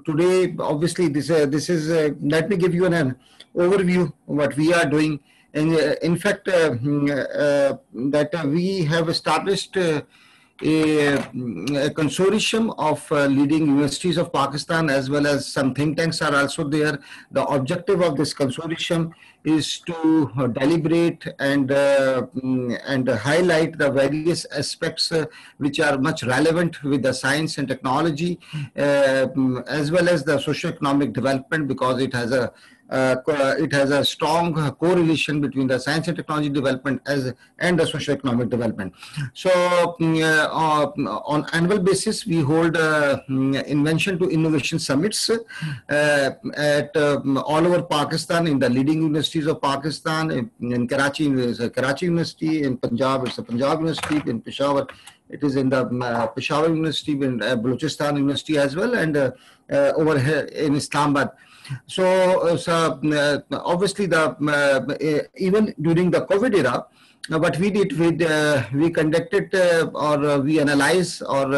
today, obviously, this is. Let me give you an overview of what we are doing. And in fact, that we have established a consortium of leading universities of Pakistan, as well as some think tanks are also there. The objective of this consortium is to deliberate and highlight the various aspects which are much relevant with the science and technology, as well as the socio-economic development, because it has a strong correlation between the science and technology development and the socio-economic development. So on annual basis, we hold invention to innovation summits at all over Pakistan, in the leading universities of Pakistan. In Karachi, it's a Karachi University. In Punjab, it's a Punjab University. In Peshawar, it is in the Peshawar University, in Balochistan University as well, and over here in Islamabad. So, obviously, even during the COVID era, what we did, we conducted we analyzed, or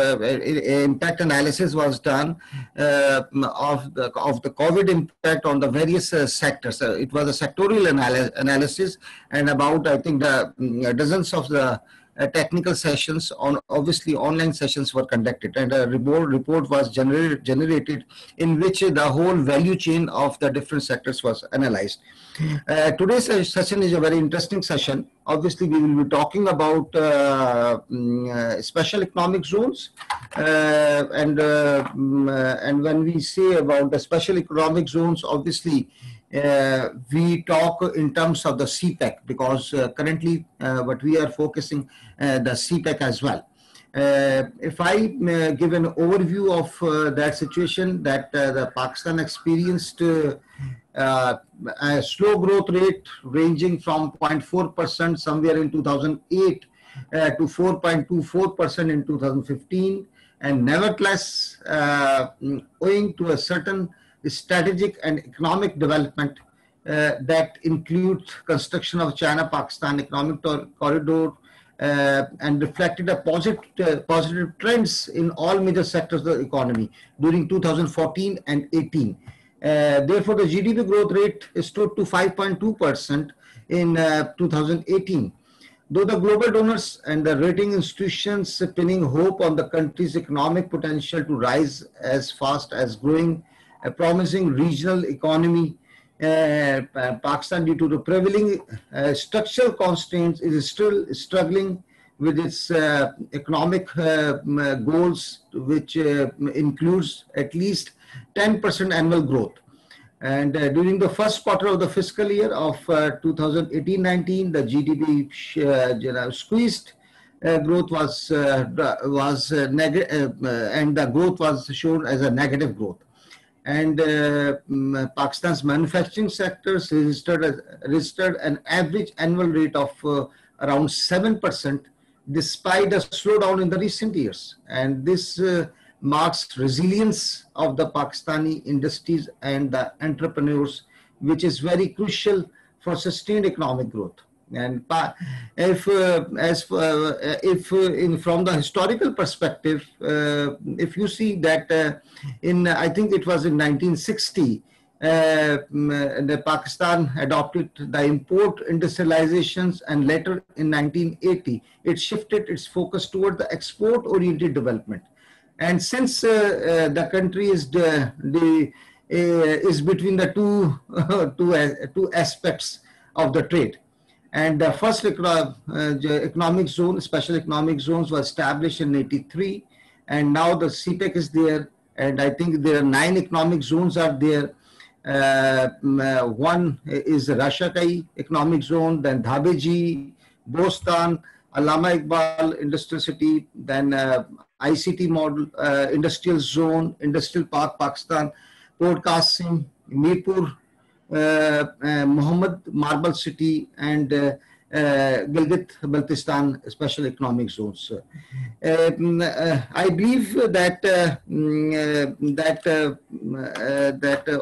impact analysis was done of the COVID impact on the various sectors. It was a sectorial analysis, and about, I think, the dozens of the technical sessions, on obviously online sessions, were conducted, and a report was generated in which the whole value chain of the different sectors was analyzed. Today's session is a very interesting session. Obviously, we will be talking about special economic zones, and when we say about the special economic zones, obviously we talk in terms of the CPEC, because currently what we are focusing the CPEC as well. If I give an overview of that situation, that the Pakistan experienced a slow growth rate ranging from 0.4% somewhere in 2008 to 4.24% in 2015, and nevertheless, owing to a certain strategic and economic development that includes construction of China-Pakistan economic corridor, and reflected a positive trends in all major sectors of the economy during 2014 and 18. Therefore, the GDP growth rate stood to 5.2% in 2018. Though the global donors and the rating institutions pinning hope on the country's economic potential to rise as fast as growing a promising regional economy, Pakistan, due to the prevailing structural constraints, is still struggling with its economic goals, which includes at least 10% annual growth. And during the first quarter of the fiscal year of 2018-19, the GDP squeezed. Growth was negative, and the growth was shown as a negative growth. And Pakistan's manufacturing sectors registered an average annual rate of around 7%, despite a slowdown in the recent years. And this marks resilience of the Pakistani industries and the entrepreneurs, which is very crucial for sustained economic growth. And from the historical perspective, if you see that I think it was in 1960, the Pakistan adopted the import industrializations, and later in 1980, it shifted its focus toward the export-oriented development. And since the country is between the two aspects of the trade. And the first economic zone, special economic zones, was established in 83, and now the CPEC is there, and I think there are 9 economic zones are there. One is the Rashakai economic zone, then Dhabeji, Bostan, Allama Iqbal Industrial City, then ICT model industrial zone, Industrial Park Pakistan, Port Qasim, Mirpur, Muhammad Marble City, and Gilgit-Baltistan Special Economic Zones. I believe that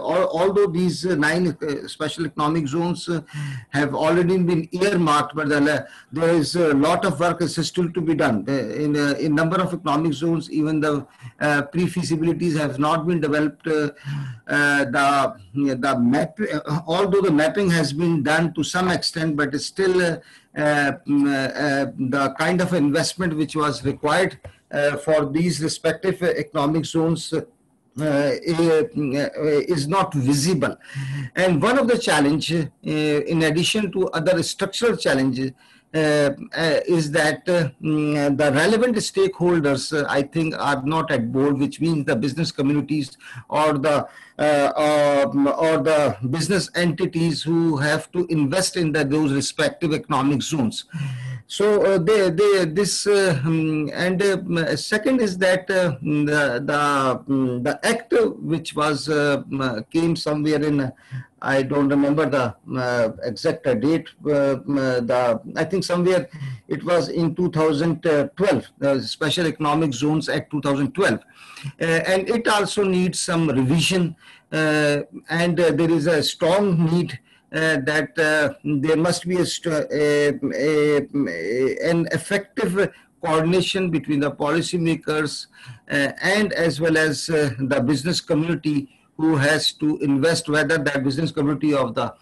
although these nine special economic zones have already been earmarked, but there is a lot of work is still to be done. In number of economic zones, even the pre-feasibilities have not been developed. The map, although the mapping has been done to some extent, but it's still the kind of investment which was required for these respective economic zones is not visible. And one of the challenge, in addition to other structural challenges, is that the relevant stakeholders, I think, are not at board, which means the business communities or the business entities who have to invest in those respective economic zones. So second is that the act which was came somewhere in, I don't remember the exact date. I think somewhere it was in 2012, the Special Economic Zones Act 2012, and it also needs some revision, and there is a strong need that there must be an effective coordination between the policymakers and as well as the business community who has to invest, whether that business community of the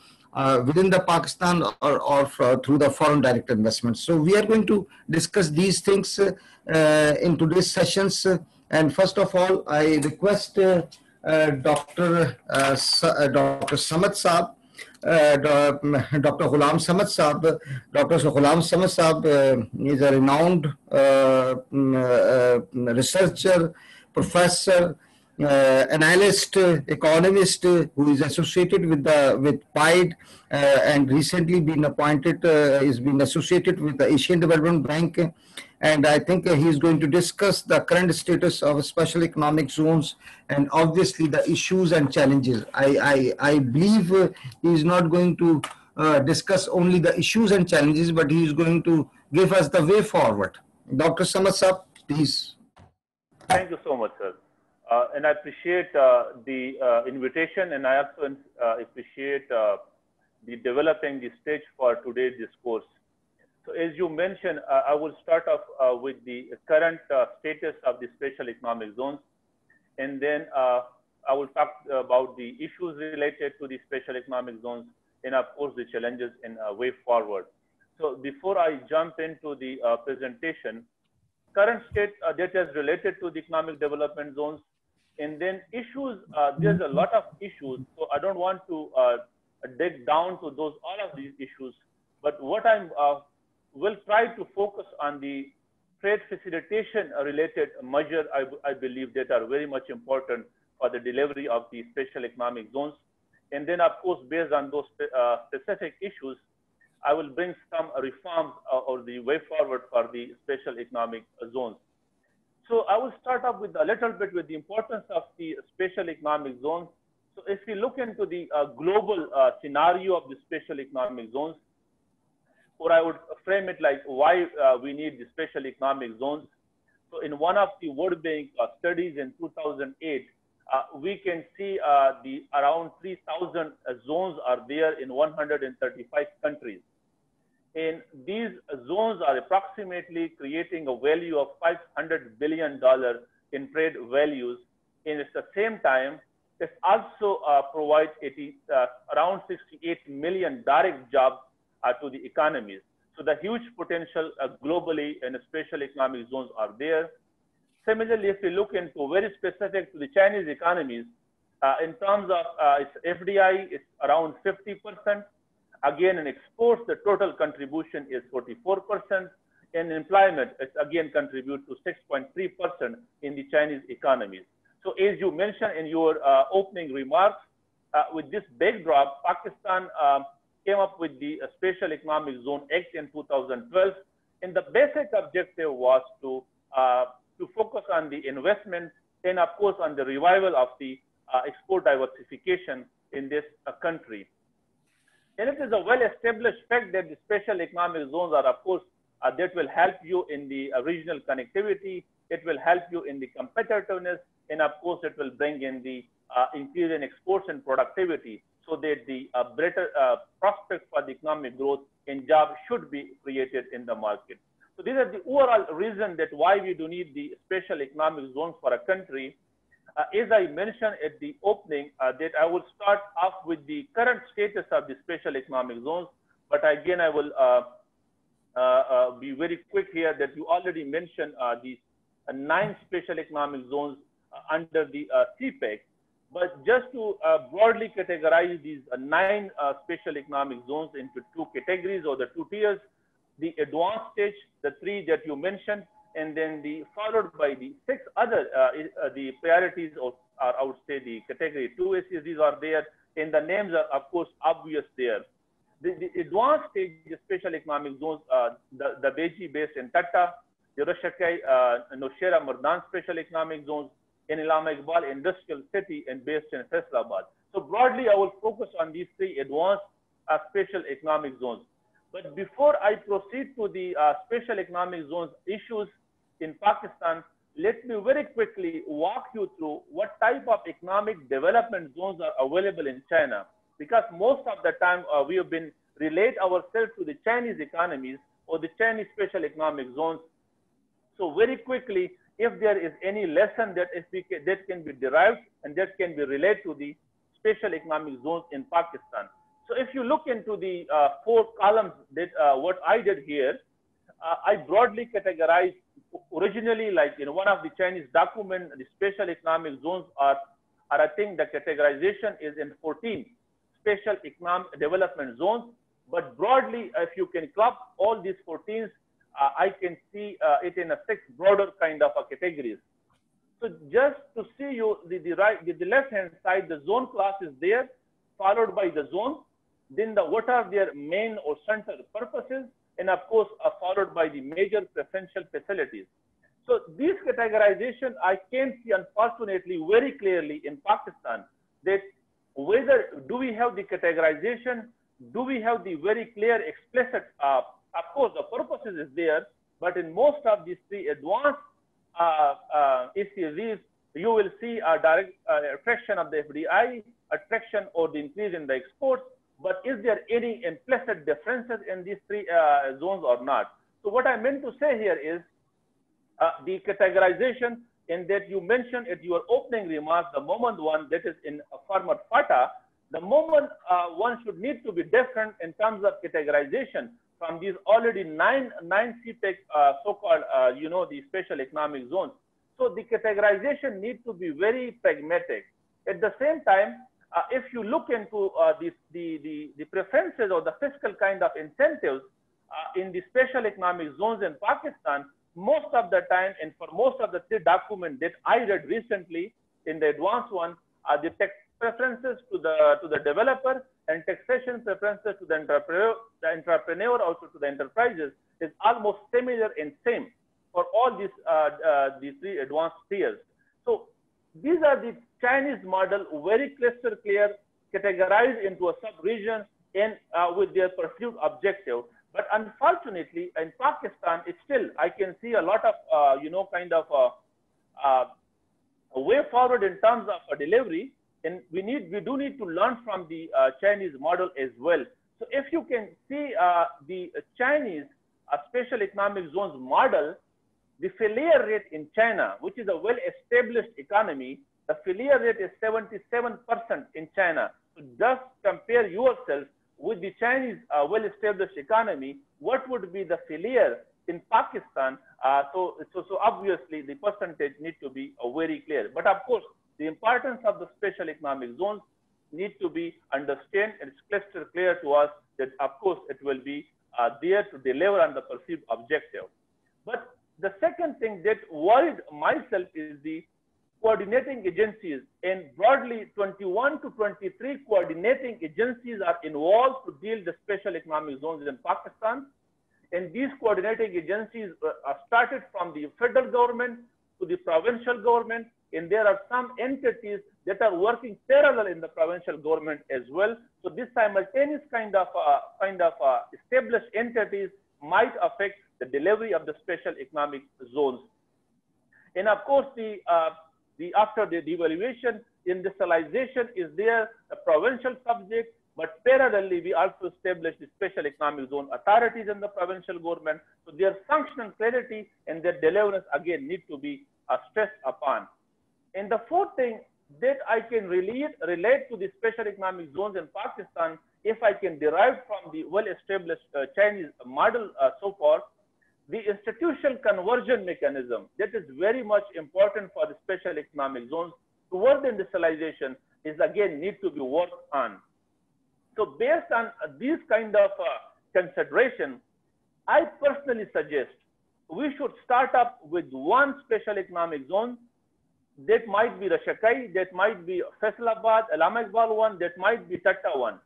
within the Pakistan or through the foreign direct investments. So we are going to discuss these things in today's sessions. And first of all, I request Dr. Samad Saab, Dr. Ghulam Samad Saab. Dr. Ghulam Samad Saab is a renowned researcher, professor, analyst, economist who is associated with PIDE and recently been appointed, is been associated with the Asian Development Bank. And I think he is going to discuss the current status of special economic zones and obviously the issues and challenges. I believe he is not going to discuss only the issues and challenges, but he is going to give us the way forward. Dr. Samad Saab, please. Thank you so much, sir. And I appreciate the invitation, and I also appreciate the developing the stage for today's discourse. So as you mentioned, I will start off with the current status of the special economic zones, and then I will talk about the issues related to the special economic zones and of course the challenges and way forward. So before I jump into the presentation, current state data is related to the economic development zones, and then issues, there's a lot of issues, so I don't want to dig down to all of these issues, but what I'm will try to focus on the trade facilitation related measures I believe that are very much important for the delivery of the special economic zones. And then of course, based on those specific issues, I will bring some reforms or the way forward for the special economic zones. So I will start off with a little bit with the importance of the special economic zones. So if we look into the global scenario of the special economic zones, or I would frame it like why we need the special economic zones. So in one of the World Bank studies in 2008, we can see the around 3,000 zones are there in 135 countries. And these zones are approximately creating a value of $500 billion in trade values. And at the same time, it also provides around 68 million direct jobs to the economies. So the huge potential globally and special economic zones are there. Similarly, if we look into very specific to the Chinese economies, in terms of its FDI, it's around 50%. Again, in exports, the total contribution is 44%. In employment, it's again contribute to 6.3% in the Chinese economies. So as you mentioned in your opening remarks, with this backdrop, Pakistan came up with the Special Economic Zone Act in 2012. And the basic objective was to focus on the investment and of course on the revival of the export diversification in this country. And it is a well-established fact that the special economic zones are, of course, that will help you in the regional connectivity. It will help you in the competitiveness, and of course, it will bring in the increase in exports and productivity, so that the better prospects for the economic growth and jobs should be created in the market. So these are the overall reason that why we do need the special economic zones for a country. As I mentioned at the opening, that I will start off with the current status of the special economic zones, but again, I will be very quick here that you already mentioned these 9 special economic zones under the CPEC. But just to broadly categorize these 9 special economic zones into 2 categories or the 2 tiers, the advanced stage, the 3 that you mentioned, and then followed by the 6 other the priorities, or I would say the category 2 ACs. These are there, and the names are of course obvious there. The advanced stage special economic zones, the Beji based in Tata, the Rashakai Nowshera Mardan special economic zones, in Allama Iqbal Industrial City and based in Faisalabad. So broadly, I will focus on these 3 advanced special economic zones. But before I proceed to the special economic zones issues in Pakistan, let me very quickly walk you through what type of economic development zones are available in China. Because most of the time we have been relate ourselves to the Chinese economies or the Chinese special economic zones. So very quickly, if there is any lesson that can be derived and that can be related to the special economic zones in Pakistan. So if you look into the 4 columns that what I did here, I broadly categorized originally, like in one of the Chinese document, the special economic zones are I think the categorization is in 14 special economic development zones. But broadly, if you can club all these 14s, I can see it in a 6 broader kind of categories. So just to see you, the left hand side, the zone class is there, followed by the zone, then what are their main or central purposes, and of course followed by the major preferential facilities. So these categorization I can see unfortunately very clearly in Pakistan, that whether do we have the categorization, do we have the very clear explicit, of course the purposes is there, but in most of these 3 advanced SEZs, you will see a direct attraction of the FDI, attraction or the increase in the exports, but is there any implicit differences in these 3 zones or not? So what I meant to say here is the categorization in that you mentioned at your opening remarks, the moment one that is in format FATA, the moment one should need to be different in terms of categorization from these already nine CPEC so-called, the special economic zones. So the categorization needs to be very pragmatic. At the same time, if you look into the preferences or the fiscal kind of incentives in the special economic zones in Pakistan, most of the time, and for most of the 3 documents that I read recently in the advanced one, the tax preferences to the developer and taxation preferences to the entrepreneur, also to the enterprises, is almost similar and same for all these 3 advanced tiers. So these are the Chinese model, very crystal clear, categorized into a sub-region and with their pursuit objective. But unfortunately, in Pakistan, it's still, I can see a lot of, a way forward in terms of delivery. And we do need to learn from the Chinese model as well. So if you can see the Chinese special economic zones model, the failure rate in China, which is a well-established economy, the failure rate is 77% in China. So just compare yourself with the Chinese well-established economy, what would be the failure in Pakistan? So obviously the percentage needs to be very clear. But of course, the importance of the special economic zones need to be understood, and it's crystal clear to us that of course it will be there to deliver on the perceived objective. But the second thing that worried myself is the coordinating agencies, and broadly 21 to 23 coordinating agencies are involved to deal the special economic zones in Pakistan. And these coordinating agencies are started from the federal government to the provincial government and there are some entities that are working parallel in the provincial government as well. So this simultaneous kind of established entities might affect the delivery of the special economic zones. And of course, after the devaluation, industrialization is there, a provincial subject, but parallelly, we also established the special economic zone authorities in the provincial government. So their functional clarity and their deliverance again need to be stressed upon. And the fourth thing that I can relate to the special economic zones in Pakistan, if I can derive from the well-established Chinese model so far, the institutional conversion mechanism that is very much important for the special economic zones towards industrialization is again need to be worked on. So based on these kind of consideration, I personally suggest we should start up with one special economic zone. That might be Rashakai, that might be Faisalabad, Allama Iqbal one, that might be Tatta one.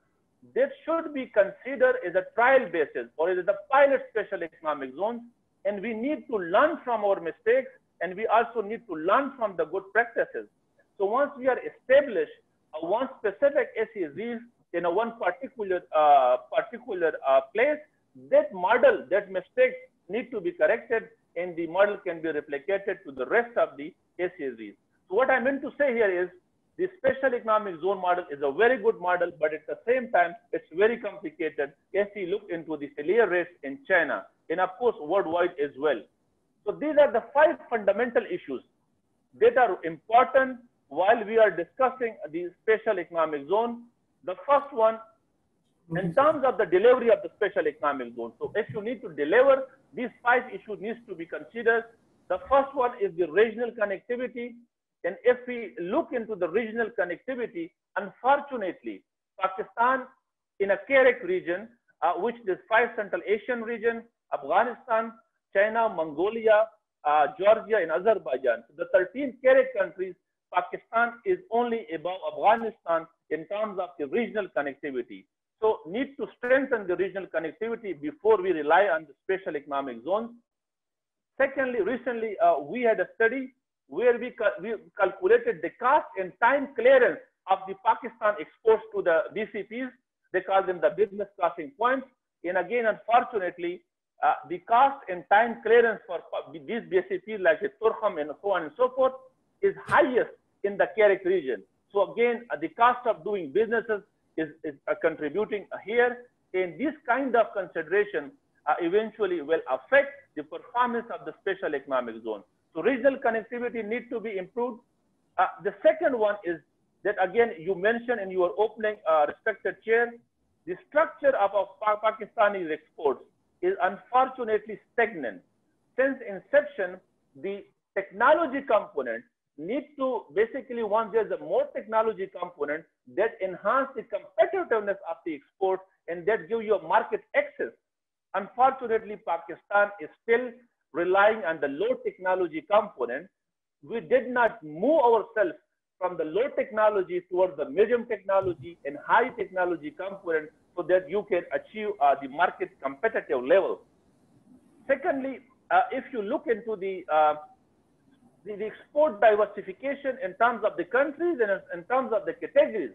That should be considered as a trial basis or as a pilot special economic zone. And we need to learn from our mistakes, and we also need to learn from the good practices. So once we are established one specific SEZs in a one particular place, that model, that mistakes need to be corrected, and the model can be replicated to the rest of the SEZs. So what I meant to say here is the special economic zone model is a very good model, but at the same time, it's very complicated if we look into the failure rates in China and of course worldwide as well. So these are the 5 fundamental issues that are important while we are discussing the special economic zone. The first one, in terms of the delivery of the special economic zone. So if you need to deliver, these 5 issues needs to be considered. The first one is the regional connectivity. And if we look into the regional connectivity, unfortunately, Pakistan in a CAREC region, which is 5 Central Asian region, Afghanistan, China, Mongolia, Georgia, and Azerbaijan. So the 13 CAREC countries, Pakistan is only above Afghanistan in terms of the regional connectivity. So need to strengthen the regional connectivity before we rely on the special economic zones. Secondly, recently we had a study where we calculated the cost and time clearance of the Pakistan exports to the BCPs. They call them the business crossing points. And again, unfortunately, the cost and time clearance for these BCPs like the Turkham and so on and so forth is highest in the CAREC region. So again, the cost of doing businesses is contributing here. And this kind of consideration eventually will affect the performance of the special economic zone. So regional connectivity needs to be improved. The second one is that, again, you mentioned in your opening, respected chair, the structure of Pakistani exports is unfortunately stagnant. Since inception, the technology component needs to basically, once there's a more technology component that enhance the competitiveness of the export and that give you a market access. Unfortunately, Pakistan is still relying on the low technology component. We did not move ourselves from the low technology towards the medium technology and high technology component so that you can achieve the market competitive level. Secondly, if you look into the export diversification in terms of the countries and in terms of the categories,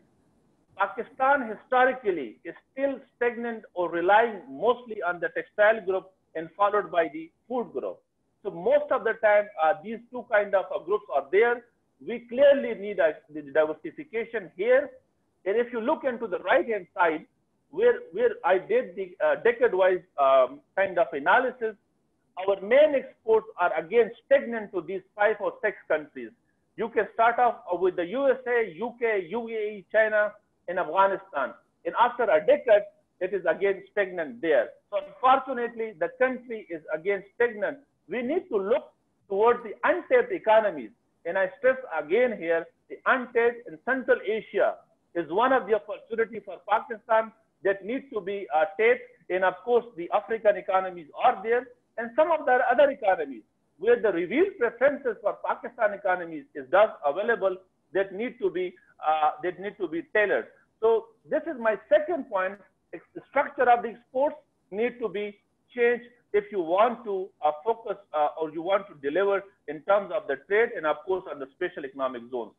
Pakistan historically is still stagnant or relying mostly on the textile group and followed by the food group. So most of the time, these two kind of groups are there. We clearly need the diversification here. And if you look into the right-hand side, where I did the decade-wise kind of analysis, our main exports are again stagnant to these 5 or 6 countries. You can start off with the USA, UK, UAE, China, and Afghanistan. And after a decade, it is again stagnant there. So unfortunately, the country is again stagnant. We need to look towards the untapped economies. And I stress again here, the untapped in Central Asia is one of the opportunities for Pakistan that needs to be tapped. And of course, the African economies are there. And some of the other economies where the revealed preferences for Pakistan economies is thus available that need to be tailored. So this is my second point. The structure of the exports need to be changed if you want to focus or you want to deliver in terms of the trade and of course on the special economic zones.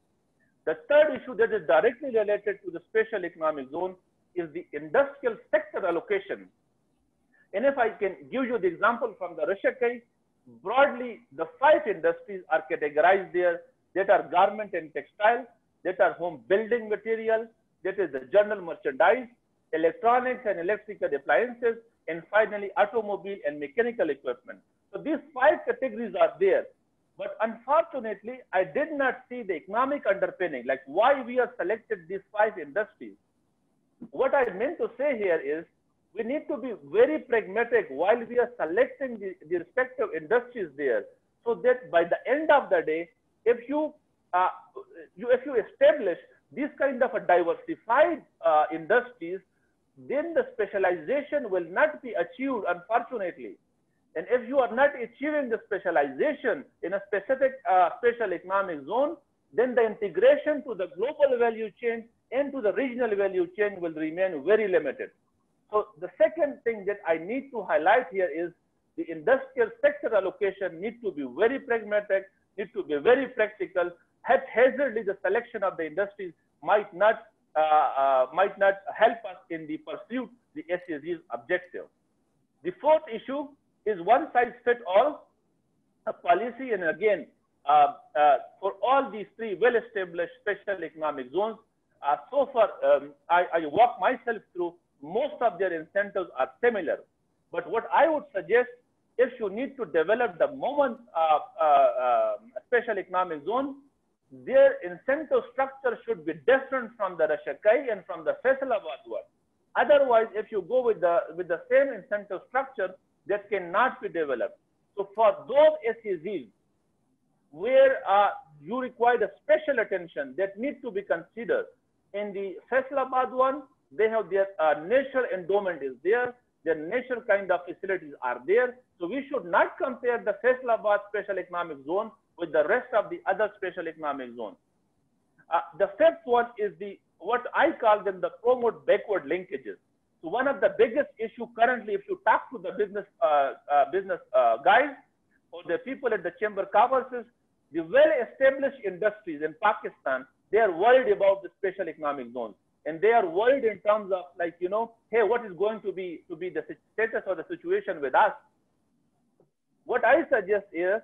The third issue that is directly related to the special economic zone is the industrial sector allocation. And if I can give you the example from the Russia case, broadly, the 5 industries are categorized there that are garment and textile, that are home building material, that is the general merchandise, electronics and electrical appliances, and finally automobile and mechanical equipment. So these 5 categories are there. But unfortunately, I did not see the economic underpinning, like why we have selected these 5 industries. What I meant to say here is, we need to be very pragmatic while we are selecting the respective industries there, so that by the end of the day, if you establish this kind of a diversified industries, then the specialization will not be achieved, unfortunately. And if you are not achieving the specialization in a specific special economic zone, then the integration to the global value chain and to the regional value chain will remain very limited. So the second thing that I need to highlight here is the industrial sector allocation needs to be very pragmatic, needs to be very practical. Haphazardly, the selection of the industries might not help us in the pursuit the SEZ's objective. The fourth issue is one size fits all policy, and again, for all these 3 well-established special economic zones, so far I walk myself through. Most of their incentives are similar. But what I would suggest, if you need to develop the moment special economic zone, their incentive structure should be different from the Rashakai and from the Faisalabad one. Otherwise, if you go with the same incentive structure, that cannot be developed. So for those SEZs where you require a special attention that needs to be considered, in the Faisalabad one, they have their natural endowment is there, their natural kind of facilities are there. So we should not compare the Faisalabad special economic zone with the rest of the other special economic zones. The fifth one is what I call them the promote backward linkages. So one of the biggest issue currently, if you talk to the business guys or the people at the chamber conferences, the well-established industries in Pakistan, they are worried about the special economic zones. And they are worried in terms of like, hey, what is going to be the status or the situation with us? What I suggest is,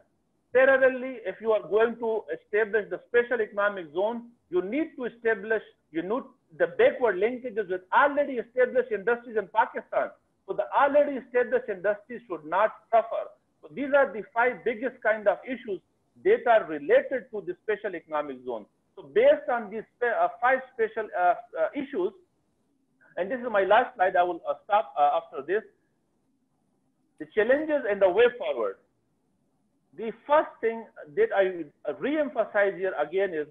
parallelly, if you are going to establish the special economic zone, you need to establish, the backward linkages with already established industries in Pakistan. So the already established industries should not suffer. So these are the 5 biggest kind of issues that are related to the special economic zone. So based on these 5 special issues, and this is my last slide, I will stop after this. The challenges and the way forward. The first thing that I re-emphasize here again is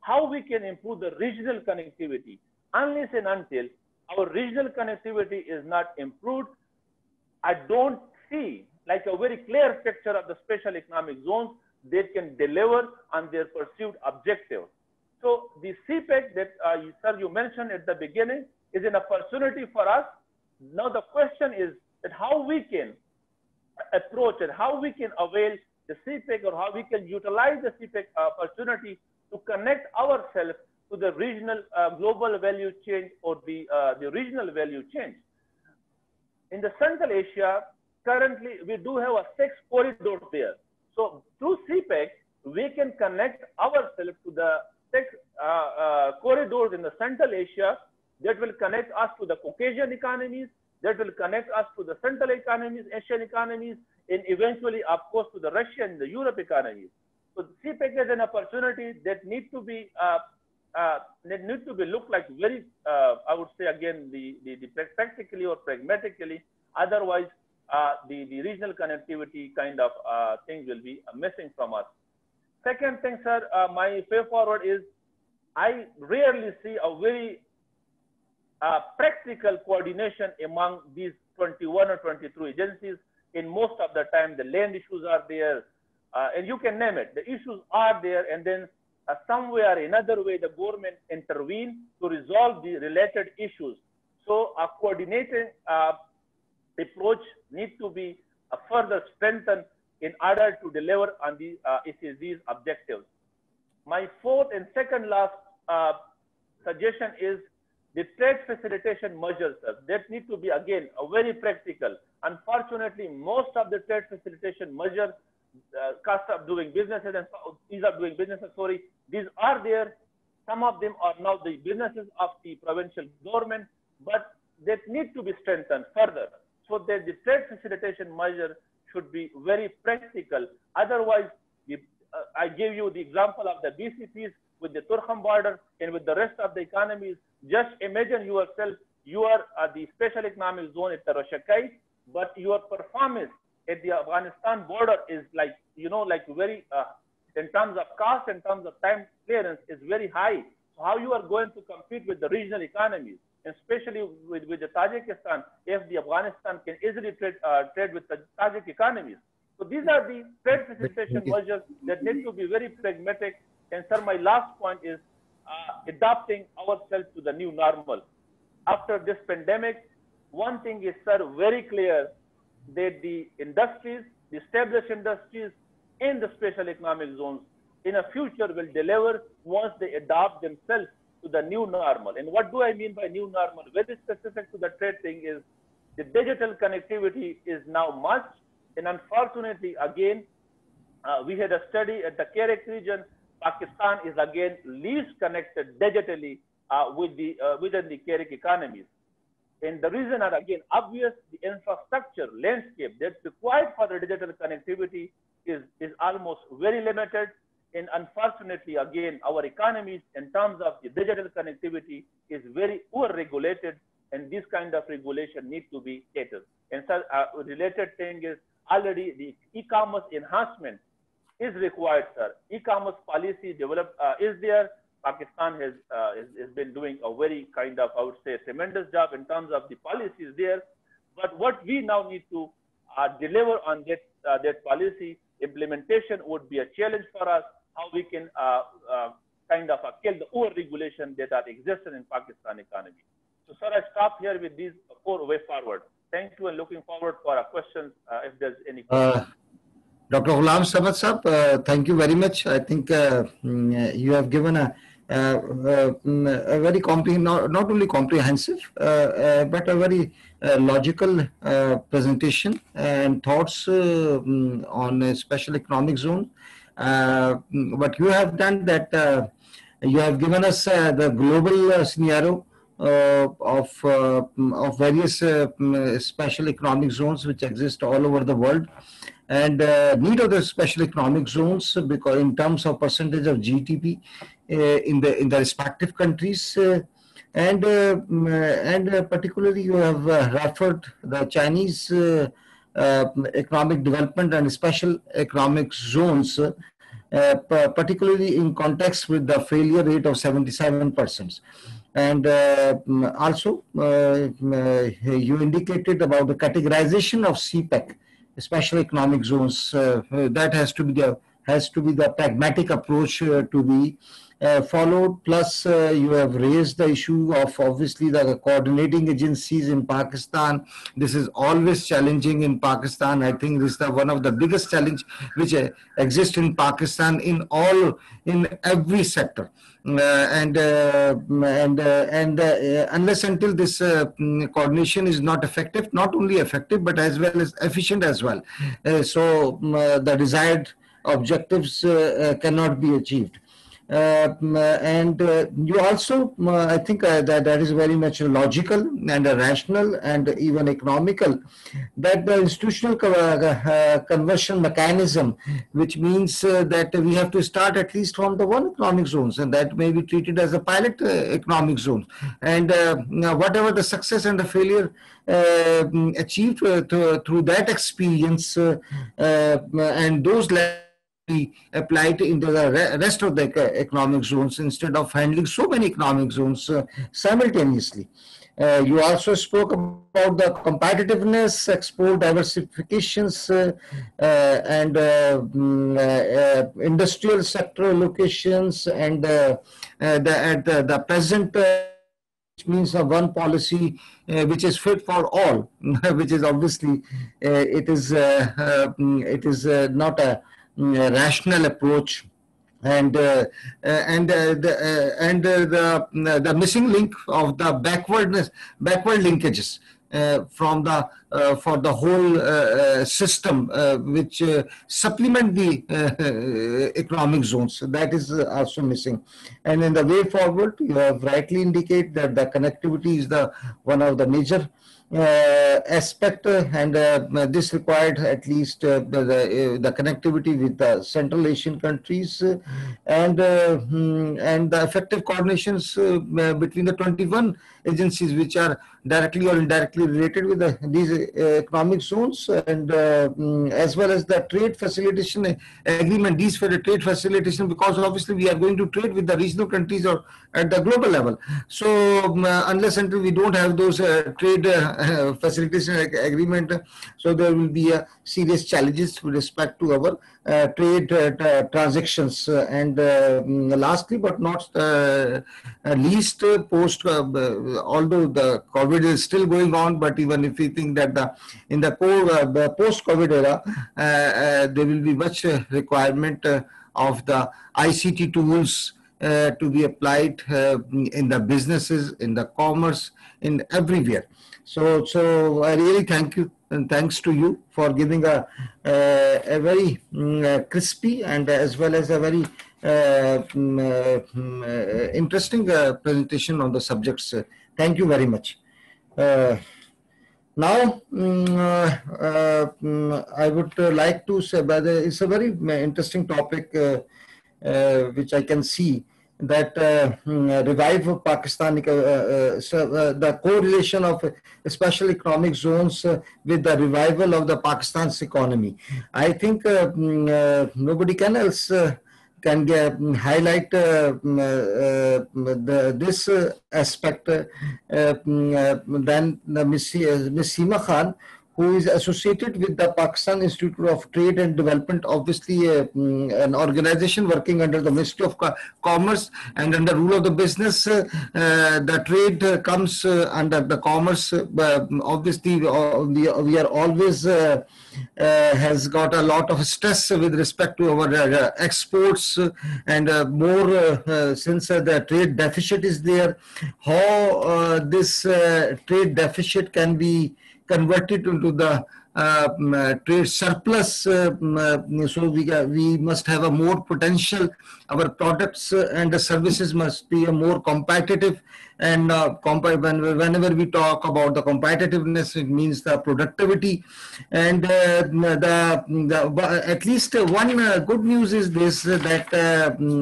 how we can improve the regional connectivity. Unless and until our regional connectivity is not improved, I don't see like a very clear picture of the special economic zones that can deliver on their pursued objective. So the CPEC that sir, you mentioned at the beginning is an opportunity for us. Now the question is that how we can approach and how we can avail the CPEC, or how we can utilize the CPEC opportunity to connect ourselves to the regional global value chain or the regional value chain. In the Central Asia, currently we do have 6 corridors there. So through CPEC, we can connect ourselves to the 6 corridors in the Central Asia that will connect us to the Caucasian economies, that will connect us to the Central economies, Asian economies, and eventually, of course, to the Russian and the Europe economies. So CPEC is an opportunity that needs to be looked like very, I would say again, the practically or pragmatically. Otherwise, the regional connectivity kind of things will be missing from us. Second thing, sir, my way forward is I rarely see a very practical coordination among these 21 or 22 agencies. In most of the time, the land issues are there, and you can name it. The issues are there, and then some way or another way, the government intervene to resolve the related issues. So a coordinated approach needs to be further strengthened in order to deliver on these objectives. My fourth and second last suggestion is the trade facilitation measures that need to be, again, very practical. Unfortunately, most of the trade facilitation measures, cost of doing businesses and ease of doing businesses, these are there. Some of them are now the businesses of the provincial government, but that need to be strengthened further so that the trade facilitation measure should be very practical. Otherwise, I gave you the example of the BCPs with the Turkham border and with the rest of the economies. Just imagine yourself, you are at the special economic zone at the Rashakai, but your performance at the Afghanistan border is like, very, in terms of cost, in terms of time clearance, is very high. So how you are going to compete with the regional economies, especially with the Tajikistan, if the Afghanistan can easily trade with the Tajik economies. So these are the trade facilitation measures that need to be very pragmatic. And sir, my last point is adapting ourselves to the new normal. After this pandemic, one thing is, sir, very clear that the industries, the established industries in the special economic zones in a future will deliver once they adapt themselves to the new normal. And what do I mean by new normal? Very specific to the trade thing is the digital connectivity is now much. And unfortunately, again, we had a study at the Kerak region. Pakistan is again least connected digitally within the Kerak economies. And the reason are again obvious. The infrastructure landscape that's required for the digital connectivity is almost very limited. And unfortunately, again, our economies in terms of the digital connectivity is very over-regulated, and this kind of regulation needs to be catered. And so related thing is already the e-commerce enhancement is required, sir. E-commerce policy developed is there. Pakistan has been doing a very kind of, I would say, tremendous job in terms of the policies there. But what we now need to deliver on that policy implementation would be a challenge for us. How we can kind of kill the over-regulation that are existing in Pakistan economy. So, sir, I stop here with these 4 way forward. Thank you, and looking forward for questions if there's any questions. Dr. Ghulam Samad Sahab, thank you very much. I think you have given a very not only comprehensive, but a very logical presentation and thoughts on a special economic zone. What you have done that you have given us the global scenario of various special economic zones which exist all over the world, and need of the special economic zones because in terms of percentage of GDP in the respective countries, and particularly you have referred the Chinese economic development and special economic zones, particularly in context with the failure rate of 77%. And also you indicated about the categorization of CPEC, special economic zones. That has to be the pragmatic approach to be followed. Plus, you have raised the issue of obviously the coordinating agencies in Pakistan. This is always challenging in Pakistan. I think this is one of the biggest challenge which exists in Pakistan in every sector. Unless until this coordination is not effective, not only effective but as well as efficient as well. So the desired objectives cannot be achieved. And you also, I think that is very much logical and rational and even economical, that the institutional conversion mechanism, which means that we have to start at least from the one economic zones, and that may be treated as a pilot economic zone. And whatever the success and the failure achieved through that experience and those be applied into the rest of the economic zones instead of handling so many economic zones simultaneously. You also spoke about the competitiveness, export diversifications, and industrial sector locations, and at the present which means one policy which is fit for all, which is obviously it is not a rational approach. And the missing link of the backward linkages from the for the whole system which supplement the economic zones, that is also missing. And in the way forward, you have rightly indicated that the connectivity is the one of the major aspect, and this required at least the connectivity with the Central Asian countries, and the effective coordinations between the 21 agencies which are directly or indirectly related with these economic zones, and as well as the trade facilitation agreement, these for the trade facilitation, because obviously we are going to trade with the regional countries or at the global level. So unless until we don't have those trade facilitation agreement, so there will be serious challenges with respect to our trade transactions. And lastly but not least, post although the COVID is still going on, but even if we think that in the post-COVID era, there will be much requirement of the ICT tools to be applied in the businesses, in the commerce, in everywhere. So I really thank you, and thanks to you for giving a very crispy and as well as a very interesting presentation on the subjects. Thank you very much. Now, I would like to say, but it's a very interesting topic which I can see, that revive of Pakistan, the correlation of special economic zones with the revival of the Pakistan's economy. I think nobody can else can highlight this aspect than Ms. Seema Khan, who is associated with the Pakistan Institute of Trade and Development, obviously an organization working under the Ministry of Commerce and under rule of the business. The trade comes under the commerce. Obviously, we are always has got a lot of stress with respect to our exports, and more since the trade deficit is there, how this trade deficit can be converted into the trade surplus, so we must have a more potential. Our products and the services must be a more competitive, and whenever we talk about the competitiveness, it means the productivity. And at least one good news is this, that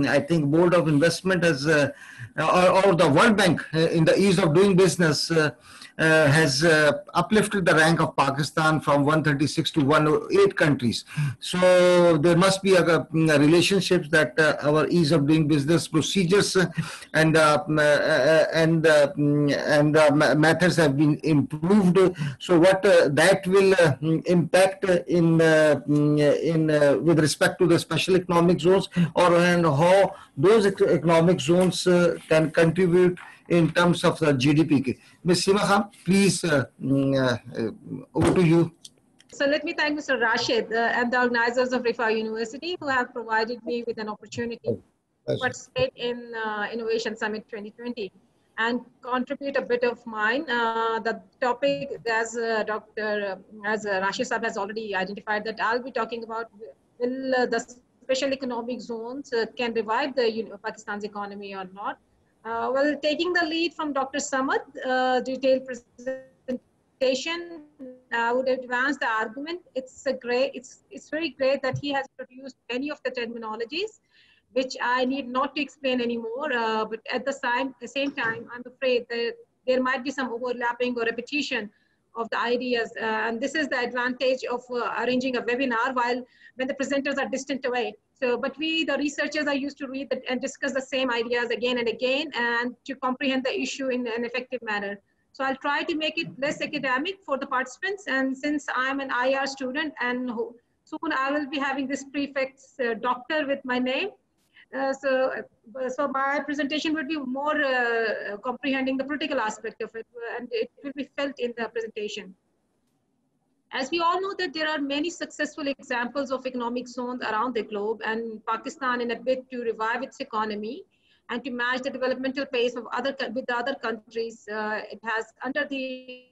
I think Board of Investment has or the World Bank in the ease of doing business has uplifted the rank of Pakistan from 136 to 108 countries. So there must be a relationships that our ease of doing business procedures and methods have been improved. So what that will impact in with respect to the special economic zones, or and how those economic zones can contribute in terms of the GDP. Ms. Seema Khan, please, over to you. So let me thank Mr. Rashid and the organizers of Rifa University, who have provided me with an opportunity to participate in Innovation Summit 2020 and contribute a bit of mine. The topic, as Rashid Saab has already identified, that I'll be talking about, will the special economic zones can revive the Pakistan's economy or not. Well, taking the lead from Dr. Samad, detailed presentation, I would advance the argument. It's very great that he has produced many of the terminologies, which I need not to explain anymore. But at the same time, I'm afraid that there might be some overlapping or repetition of the ideas. And this is the advantage of arranging a webinar when the presenters are distant away. So, but we, the researchers, are used to read and discuss the same ideas again and again, and to comprehend the issue in an effective manner. So I'll try to make it less academic for the participants. And since I'm an IR student, and soon I will be having this prefix doctor with my name, So my presentation would be more comprehending the political aspect of it, and it will be felt in the presentation. As we all know that there are many successful examples of economic zones around the globe, and Pakistan, in a bid to revive its economy and to match the developmental pace of with the other countries, it has under the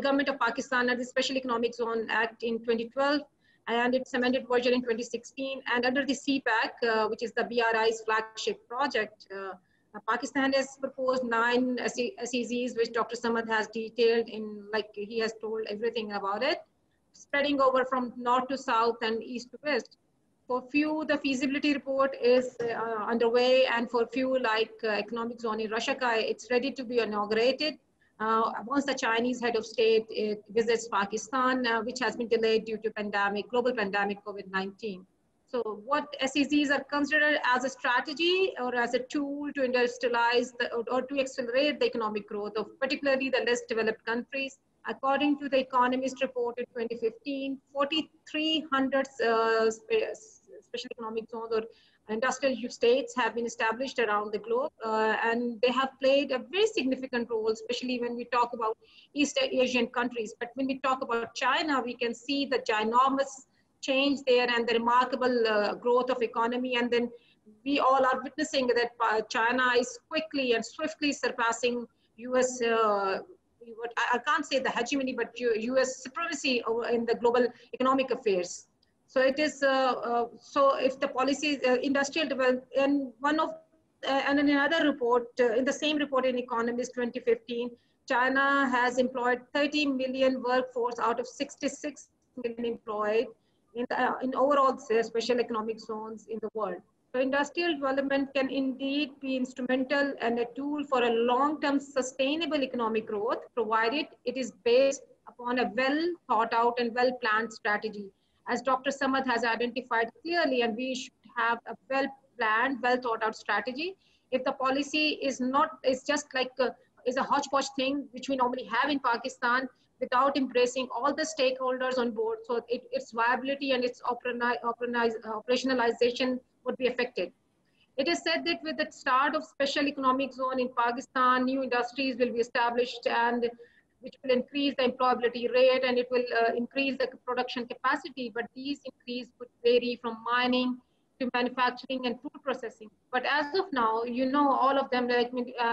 government of Pakistan and the Special Economic Zone Act in 2012, and its amended version in 2016, and under the CPEC, which is the BRI's flagship project, Pakistan has proposed 9 SEZs, which Dr. Samad has detailed in, like he has told everything about it, spreading over from north to south and east to west. For few, the feasibility report is underway, and for few, like economic zone in Rashakai, it's ready to be inaugurated. Once the Chinese head of state visits Pakistan, which has been delayed due to global pandemic COVID-19. So what SEZs are considered as a strategy or as a tool to industrialize or to accelerate the economic growth of particularly the less developed countries. According to the Economist report in 2015, 4,300 special economic zones or industrial states have been established around the globe, and they have played a very significant role, especially when we talk about East Asian countries. But when we talk about China, we can see the ginormous change there and the remarkable growth of economy. And then we all are witnessing that China is quickly and swiftly surpassing US, I can't say the hegemony, but US supremacy in the global economic affairs. So it is, so if the policies, industrial development, and and in another report, in the same report in Economist 2015, China has employed 30 million workforce out of 66 million employed in overall special economic zones in the world. So industrial development can indeed be instrumental and a tool for a long-term sustainable economic growth, provided it is based upon a well thought out and well-planned strategy. As Dr. Samad has identified clearly, and we should have a well-planned, well-thought-out strategy. If the policy is not, it's just like is a hodgepodge thing, which we normally have in Pakistan, without embracing all the stakeholders on board, so its viability and its operationalization would be affected. It is said that with the start of special economic zone in Pakistan, new industries will be established, and which will increase the employability rate, and it will increase the production capacity. But these increase would vary from mining to manufacturing and food processing. But as of now, you know, all of them, like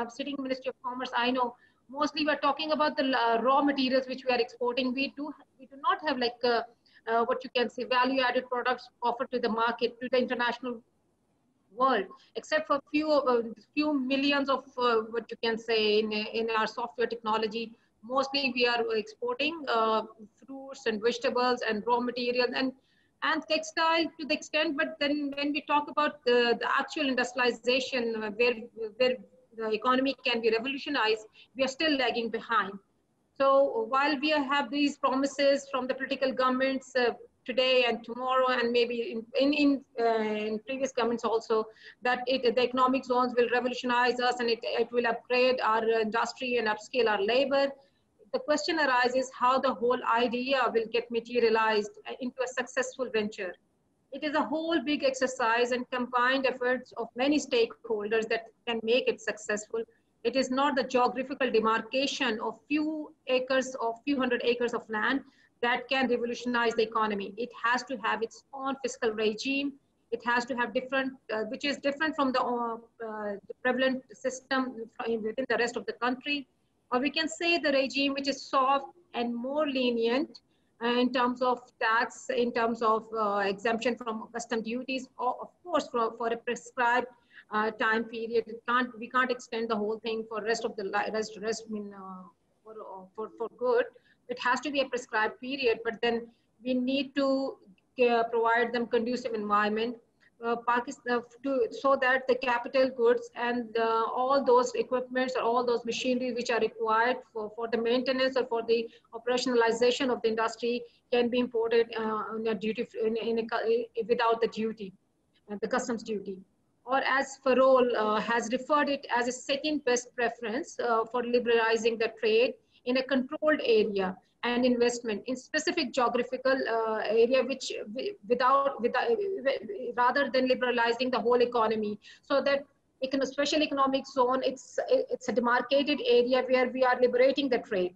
sitting Ministry of Commerce, I know, mostly we're talking about the raw materials which we are exporting. We do not have like what you can say value-added products offered to the market, to the international world, except for few millions of what you can say in our software technology. Mostly we are exporting fruits and vegetables and raw materials and textile to the extent. But then when we talk about the actual industrialization, where the economy can be revolutionized, we are still lagging behind. So while we have these promises from the political governments today and tomorrow, and maybe in previous governments also, that the economic zones will revolutionize us and it will upgrade our industry and upscale our labor, the question arises how the whole idea will get materialized into a successful venture. It is a whole big exercise and combined efforts of many stakeholders that can make it successful. It is not the geographical demarcation of few acres or few hundred acres of land that can revolutionize the economy. It has to have its own fiscal regime. It has to have different, which is different from the prevalent system within the rest of the country. Or we can say the regime which is soft and more lenient in terms of tax, in terms of exemption from custom duties, or of course for a prescribed time period. We can't extend the whole thing for rest of the rest for good. It has to be a prescribed period, but then we need to provide them conducive environment, Pakistan, so that the capital goods and all those equipments or all those machinery which are required for the maintenance or for the operationalization of the industry can be imported on a duty without the duty, the customs duty. Or as Farol has referred it as a second best preference for liberalizing the trade in a controlled area. and investment in specific geographical area, which rather than liberalizing the whole economy, so that special economic zone, it's a demarcated area where we are liberating the trade.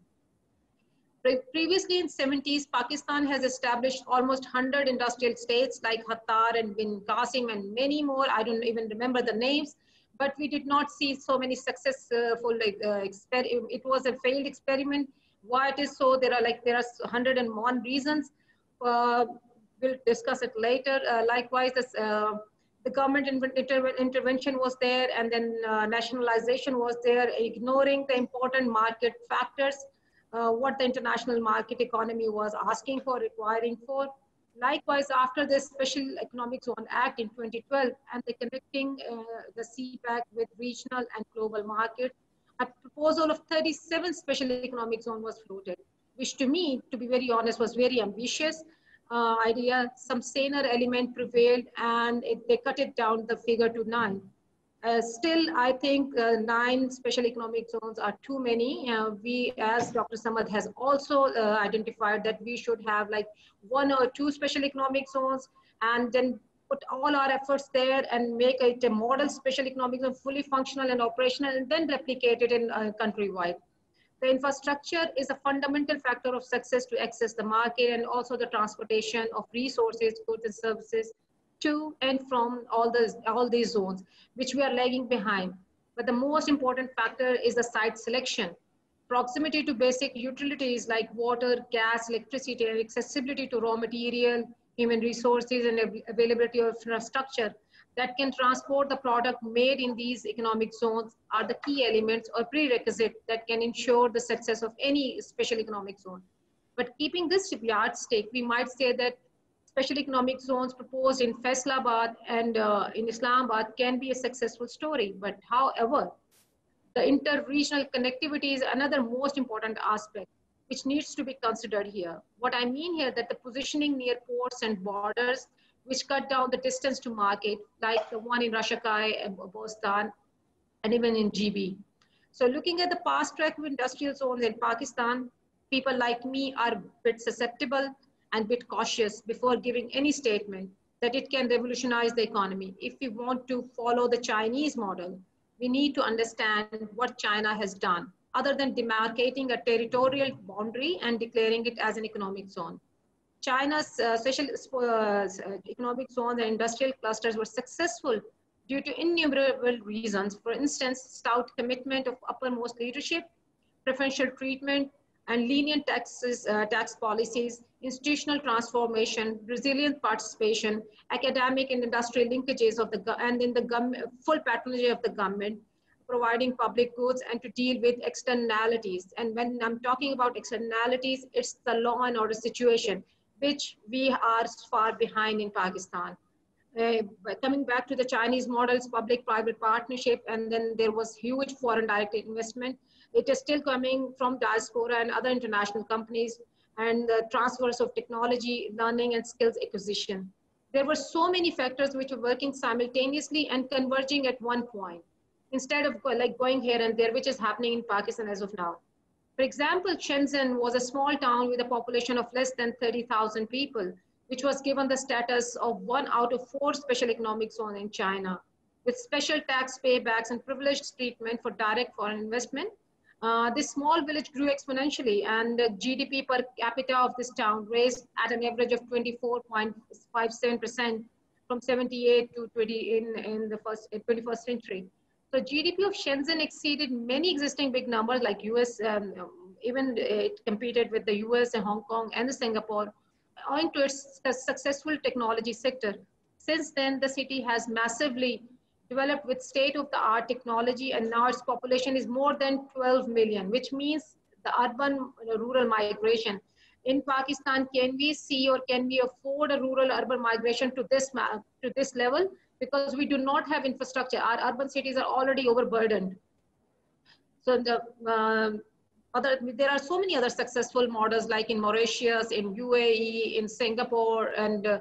Previously in 70s, Pakistan has established almost 100 industrial states like Hattar and Bin Qasim and many more. I don't even remember the names, but we did not see so many successful, it was a failed experiment. Why it is so? There are 101 reasons. We'll discuss it later. Likewise, the government intervention was there, and then nationalization was there, ignoring the important market factors, what the international market economy was asking for, requiring for. Likewise, after the Special Economic Zone Act in 2012 and the connecting the CPEC with regional and global markets, a proposal of 37 special economic zone was floated, which to me, to be very honest, was very ambitious idea. Some saner element prevailed, and they cut it down the figure to 9. Still, I think 9 special economic zones are too many. We, as Dr. Samad has also identified, that we should have like 1 or 2 special economic zones, and then put all our efforts there and make it a model special economic zone, fully functional and operational, and then replicate it in countrywide. The infrastructure is a fundamental factor of success to access the market, and also the transportation of resources, goods and services to and from all these zones, which we are lagging behind. But the most important factor is the site selection. Proximity to basic utilities like water, gas, electricity, and accessibility to raw material, human resources, and availability of infrastructure that can transport the product made in these economic zones are the key elements or prerequisite that can ensure the success of any special economic zone. But keeping this yardstick, we might say that special economic zones proposed in Faisalabad and in Islamabad can be a successful story. But however, the inter-regional connectivity is another most important aspect which needs to be considered here. What I mean here, that the positioning near ports and borders, which cut down the distance to market, like the one in Rashakai and Bostan, and even in GB. So looking at the past track of industrial zones in Pakistan, people like me are a bit susceptible and a bit cautious before giving any statement that it can revolutionize the economy. If we want to follow the Chinese model, we need to understand what China has done, other than demarcating a territorial boundary and declaring it as an economic zone. China's special economic zones and industrial clusters were successful due to innumerable reasons. For instance, stout commitment of uppermost leadership, preferential treatment, and lenient tax policies, institutional transformation, resilient participation, academic and industrial linkages of and in the full patronage of the government, providing public goods, and to deal with externalities. And when I'm talking about externalities, it's the law and order situation, which we are far behind in Pakistan. Coming back to the Chinese models, public-private partnership, and then there was huge foreign direct investment. It is still coming from diaspora and other international companies, and the transfers of technology, learning, and skills acquisition. There were so many factors which were working simultaneously and converging at one point, instead of going here and there, which is happening in Pakistan as of now. For example, Shenzhen was a small town with a population of less than 30,000 people, which was given the status of 1 out of 4 special economic zones in China, with special tax paybacks and privileged treatment for direct foreign investment. This small village grew exponentially, and the GDP per capita of this town raised at an average of 24.57% from 78 to 20 in the 21st century. So GDP of Shenzhen exceeded many existing big numbers like US, even it competed with the US and Hong Kong and Singapore, owing to its successful technology sector. Since then, the city has massively developed with state-of-the-art technology, and now its population is more than 12 million, which means the urban-rural migration. In Pakistan, can we see or can we afford a rural-urban migration to this level? Because we do not have infrastructure. Our urban cities are already overburdened. So there are so many other successful models like in Mauritius, in UAE, in Singapore, and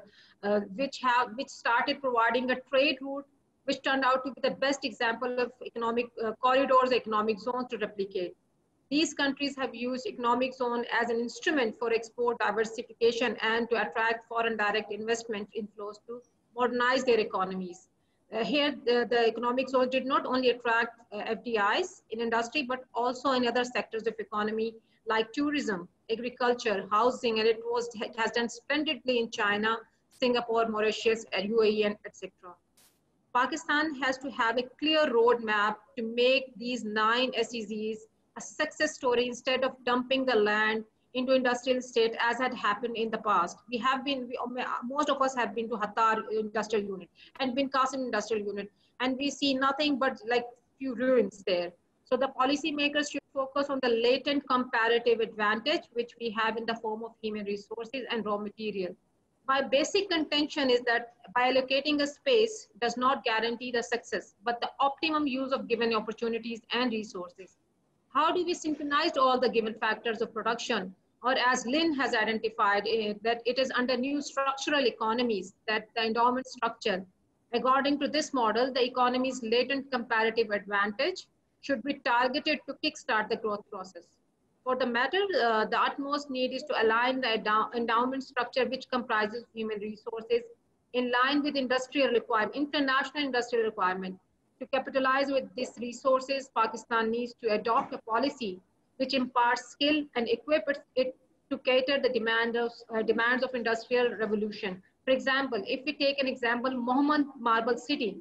which started providing a trade route, which turned out to be the best example of economic corridors, economic zones to replicate. These countries have used economic zone as an instrument for export diversification and to attract foreign direct investment inflows to modernize their economies. Here, the economic zone did not only attract FDIs in industry, but also in other sectors of economy like tourism, agriculture, housing, and it has done splendidly in China, Singapore, Mauritius, UAE, and etc. Pakistan has to have a clear roadmap to make these 9 SEZs a success story instead of dumping the land into industrial state as had happened in the past. Most of us have been to Hattar industrial unit and been Qasim industrial unit, and we see nothing but like few ruins there. So the policymakers should focus on the latent comparative advantage which we have in the form of human resources and raw material. My basic contention is that by allocating a space does not guarantee the success, but the optimum use of given opportunities and resources. How do we synchronize all the given factors of production? Or as Lynn has identified, that it is under new structural economies that the endowment structure. According to this model, the economy's latent comparative advantage should be targeted to kickstart the growth process. For the matter, the utmost need is to align the endowment structure which comprises human resources in line with industrial requirement, international industrial requirement. To capitalize with these resources, Pakistan needs to adopt a policy which imparts skill and equips it to cater the demands of industrial revolution. For example, if we take an example, Mohammed Marble City,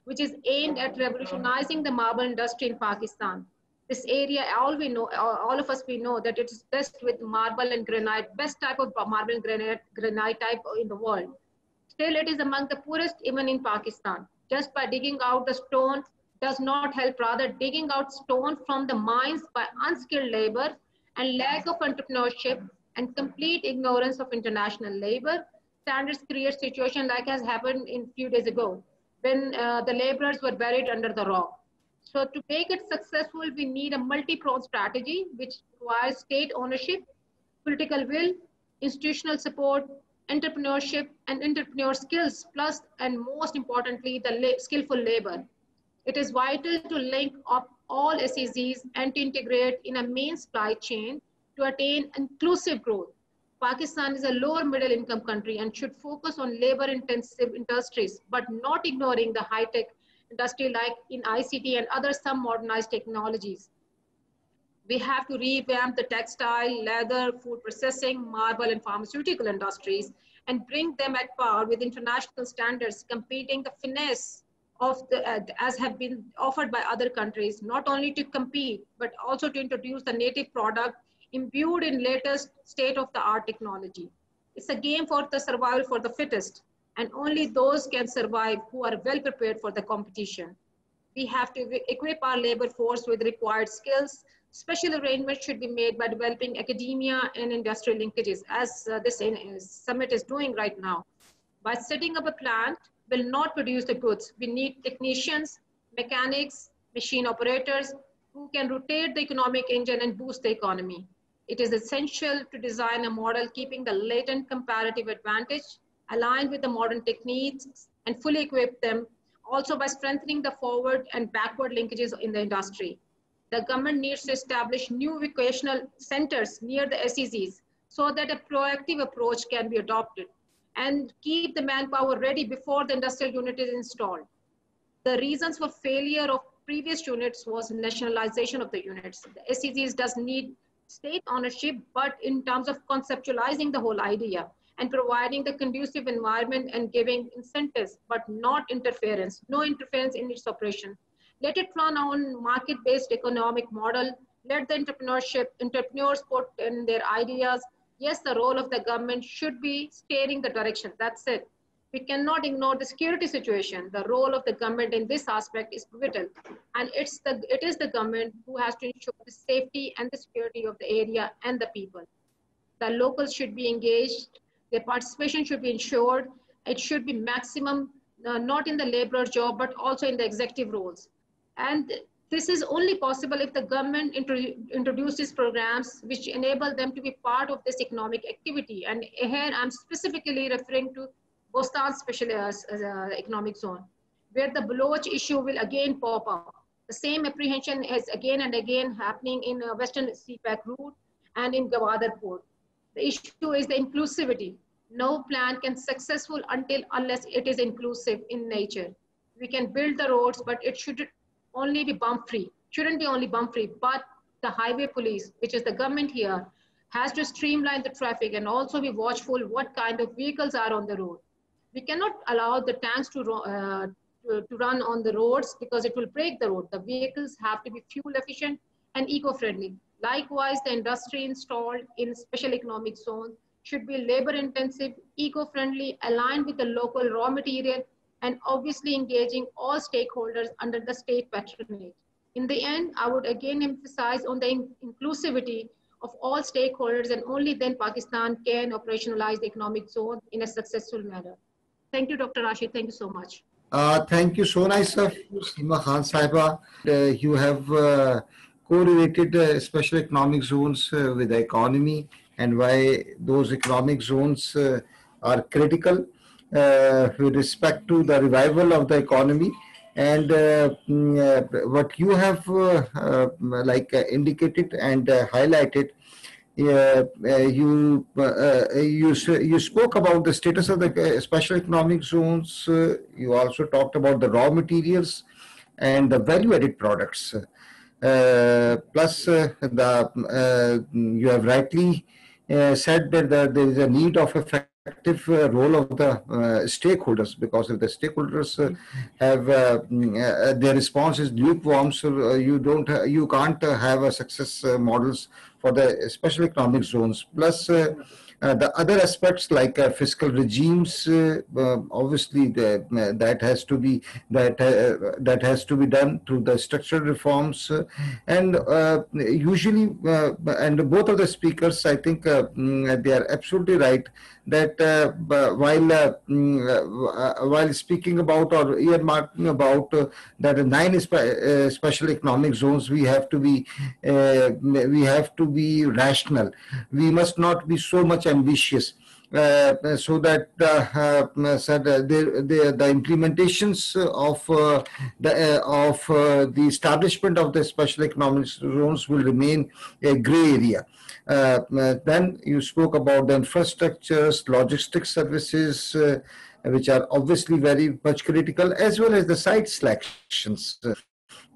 which is aimed at revolutionizing the marble industry in Pakistan. This area, all of us, we know that it is best with marble and granite, best type of marble and granite type in the world. Still, it is among the poorest even in Pakistan. Just by digging out the stone does not help, rather digging out stone from the mines by unskilled labor and lack of entrepreneurship and complete ignorance of international labor standards create situation like has happened in few days ago when the laborers were buried under the rock. So to make it successful, we need a multi-pronged strategy which requires state ownership, political will, institutional support, entrepreneurship, and entrepreneur skills, plus, and most importantly, the skillful labor. It is vital to link up all SEZs and to integrate in a main supply chain to attain inclusive growth. Pakistan is a lower middle income country and should focus on labor intensive industries, but not ignoring the high-tech industry like in ICT and other some modernized technologies. We have to revamp the textile, leather, food processing, marble, and pharmaceutical industries and bring them at par with international standards, competing the finesse of the, as have been offered by other countries, not only to compete, but also to introduce the native product imbued in latest state-of-the-art technology. It's a game for the survival for the fittest, and only those can survive who are well prepared for the competition. We have to equip our labor force with required skills. Special arrangements should be made by developing academia and industrial linkages, as this summit is doing right now. By setting up a plant will not produce the goods. We need technicians, mechanics, machine operators who can rotate the economic engine and boost the economy. It is essential to design a model keeping the latent comparative advantage aligned with the modern techniques and fully equip them, also by strengthening the forward and backward linkages in the industry. The government needs to establish new vocational centers near the SEZs so that a proactive approach can be adopted and keep the manpower ready before the industrial unit is installed. The reasons for failure of previous units was nationalization of the units. The SEZs does need state ownership, but in terms of conceptualizing the whole idea and providing the conducive environment and giving incentives, but not interference, no interference in its operation. Let it run on market-based economic model. Let the entrepreneurs put in their ideas. Yes, the role of the government should be steering the direction. That's it. We cannot ignore the security situation. The role of the government in this aspect is pivotal. And it is the government who has to ensure the safety and the security of the area and the people. The locals should be engaged. Their participation should be ensured. It should be maximum, not in the laborer job, but also in the executive roles. And this is only possible if the government introduces programs which enable them to be part of this economic activity. And here I'm specifically referring to Bostan Special Economic Zone, where the Baloch issue will again pop up. The same apprehension is again and again happening in Western CPEC route and in Gwadar port. The issue is the inclusivity. No plan can successful unless it is inclusive in nature. We can build the roads, but it should only be bump free. Shouldn't be only bump free, but the highway police, which is the government here, has to streamline the traffic and also be watchful what kind of vehicles are on the road. We cannot allow the tanks to run on the roads because it will break the road. The vehicles have to be fuel efficient and eco-friendly. Likewise, the industry installed in special economic zones should be labor intensive, eco-friendly, aligned with the local raw material, and obviously engaging all stakeholders under the state patronage. In the end, I would again emphasize on the inclusivity of all stakeholders, and only then Pakistan can operationalize the economic zone in a successful manner. Thank you, Dr. Rashid. Thank you so much. Thank you so nice, Seema Khan Sahiba. You have correlated special economic zones with the economy and why those economic zones are critical with respect to the revival of the economy. And what you have indicated and highlighted, you spoke about the status of the special economic zones. You also talked about the raw materials and the value-added products. Plus, you have rightly said that there is a need of effective role of the stakeholders, because if the stakeholders have their response is lukewarm, so you can't have a success models for the special economic zones. Plus, the other aspects like fiscal regimes, obviously that has to be done through the structural reforms, and usually, and both of the speakers, I think they are absolutely right that while speaking about or earmarking about that 9 special economic zones, we have to be rational. We must not be so much ambitious. So that the implementations of the establishment of the special economic zones will remain a gray area. Then you spoke about the infrastructures, logistics services, which are obviously very much critical, as well as the site selections.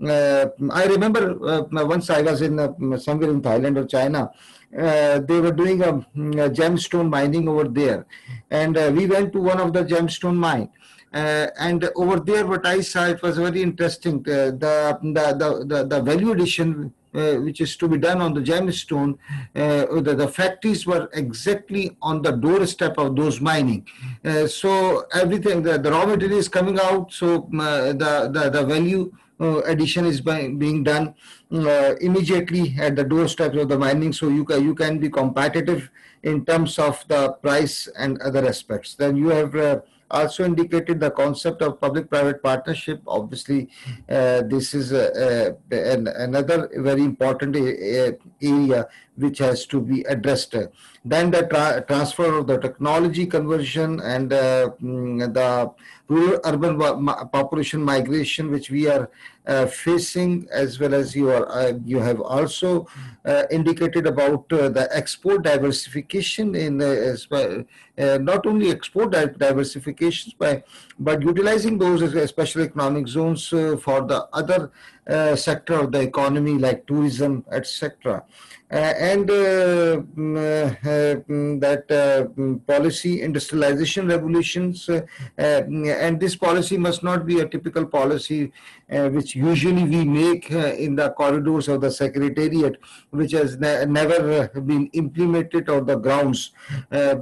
I remember once I was in somewhere in Thailand or China. They were doing a gemstone mining over there, and we went to one of the gemstone mine. And over there, what I saw, it was very interesting. The value addition which is to be done on the gemstone, the factories were exactly on the doorstep of those mining. So everything, the raw material is coming out. So the value addition is being done immediately at the doorstep of the mining, so you can be competitive in terms of the price and other aspects. Then you have also indicated the concept of public-private partnership. Obviously, this is another very important area which has to be addressed. Then the transfer of the technology conversion and the rural-urban population migration, which we are facing, as well as you have also indicated about the export diversification in not only export diversifications but utilizing those as special economic zones for the other sector of the economy like tourism, etc. And that policy industrialization revolutions, and this policy must not be a typical policy which usually we make in the corridors of the secretariat, which has never been implemented on the grounds,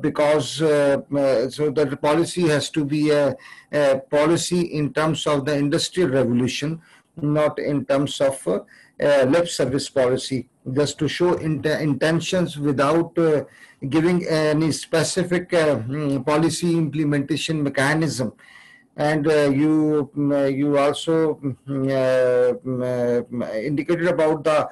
because so that the policy has to be a policy in terms of the industrial revolution, not in terms of lip service policy, just to show intentions without giving any specific policy implementation mechanism. And you also indicated about the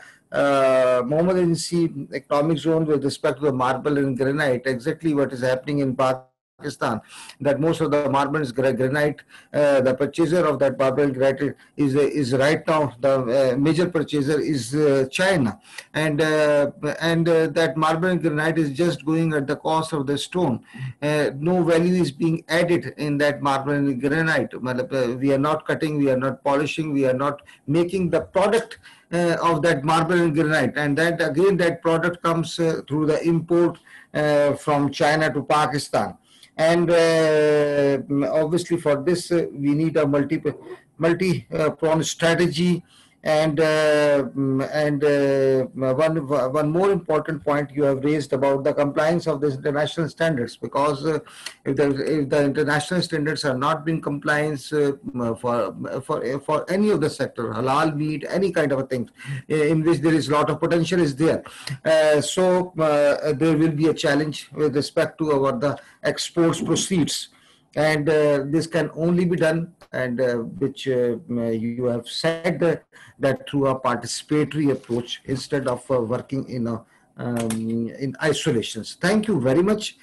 Mohammedan Sea economic zone with respect to the marble and granite, exactly what is happening in Pakistan Pakistan, that most of the marble granite, the purchaser of that marble granite is right now the major purchaser is China, and that marble granite is just going at the cost of the stone. No value is being added in that marble granite. We are not cutting, we are not polishing, we are not making the product of that marble and granite, and that again that product comes through the import from China to Pakistan. And obviously for this we need a multi-pronged strategy. And one more important point you have raised about the compliance of these international standards, because if the international standards are not being compliance for any of the sector, halal meat, any kind of a thing in which there is a lot of potential is there. So there will be a challenge with respect to the exports proceeds. And this can only be done, and which you have said that through a participatory approach instead of working in isolations. Thank you very much